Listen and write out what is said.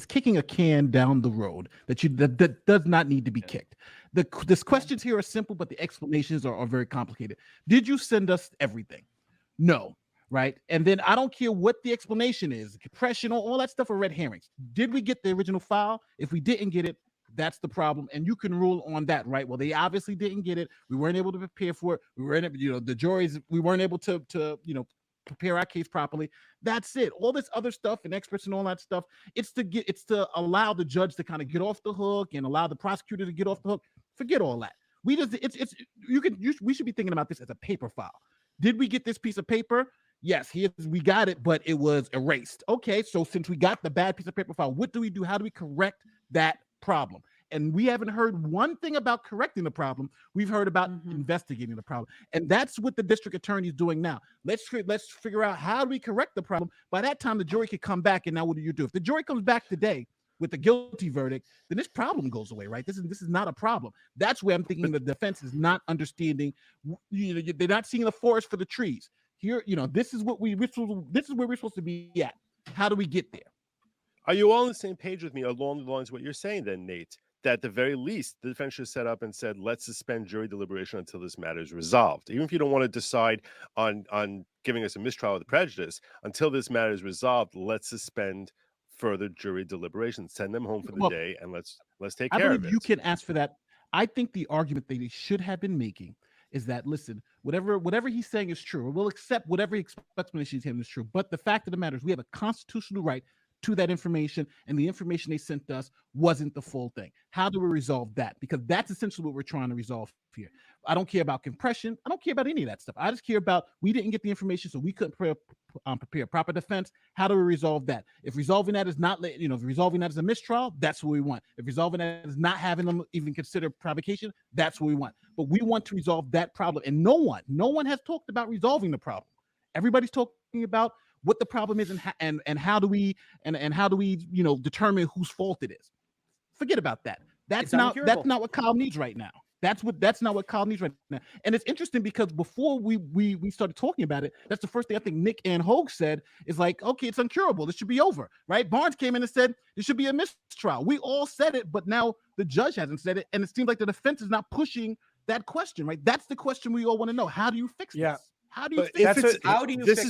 kicking a can down the road that does not need to be kicked. The questions here are simple, but the explanations are very complicated. Did you send us everything? No. Right. And then I don't care what the explanation is, compression, all that stuff are red herrings. Did we get the original file? If we didn't get it, that's the problem. And you can rule on that, right? Well, they obviously didn't get it. We weren't able to prepare for it. We weren't able, the juries, we weren't able to prepare our case properly. That's it. All this other stuff and experts and all that stuff, it's to allow the judge to kind of get off the hook and allow the prosecutor to get off the hook. Forget all that. We should be thinking about this as a paper file. Did we get this piece of paper? Yes, we got it, but it was erased. Okay, so since we got the bad piece of paper file, what do we do? How do we correct that problem? And we haven't heard one thing about correcting the problem. We've heard about investigating the problem. And that's what the district attorney is doing now. Let's figure out how do we correct the problem. By that time, the jury could come back, and now what do you do? If the jury comes back today with a guilty verdict, then this problem goes away, right? This is not a problem. That's where I'm thinking the defense is not understanding. They're not seeing the forest for the trees. Here, this is where we're supposed to be at. How do we get there? Are you all on the same page with me along the lines of what you're saying then, Nate? That at the very least, the defense should set up and said, let's suspend jury deliberation until this matter is resolved. Even if you don't want to decide on giving us a mistrial with prejudice, until this matter is resolved, let's suspend further jury deliberation. Send them home for the day, and let's take care of it. I believe you can ask for that. I think the argument that they should have been making is that, listen, whatever he's saying is true. We'll accept whatever explanation he's having is true. But the fact of the matter is we have a constitutional right to that information, and the information they sent us wasn't the full thing. How do we resolve that? Because that's essentially what we're trying to resolve here. I don't care about compression. I don't care about any of that stuff. I just care about we didn't get the information, so we couldn't prepare proper defense. How do we resolve that? If resolving that is not, if resolving that is a mistrial, that's what we want. If resolving that is not having them even consider provocation, that's what we want. But we want to resolve that problem, and no one has talked about resolving the problem. Everybody's talking about what the problem is and how do we determine whose fault it is. Forget about that. That's not what Kyle needs right now. That's not what Kyle needs right now. And it's interesting because before we started talking about it, that's the first thing I think Nick and Hogue said is like, okay, it's uncurable. This should be over, right? Barnes came in and said there should be a mistrial. We all said it, but now the judge hasn't said it, and it seems like the defense is not pushing that question, right? That's the question we all want to know. How do you fix this? How do you fix this? How do you fix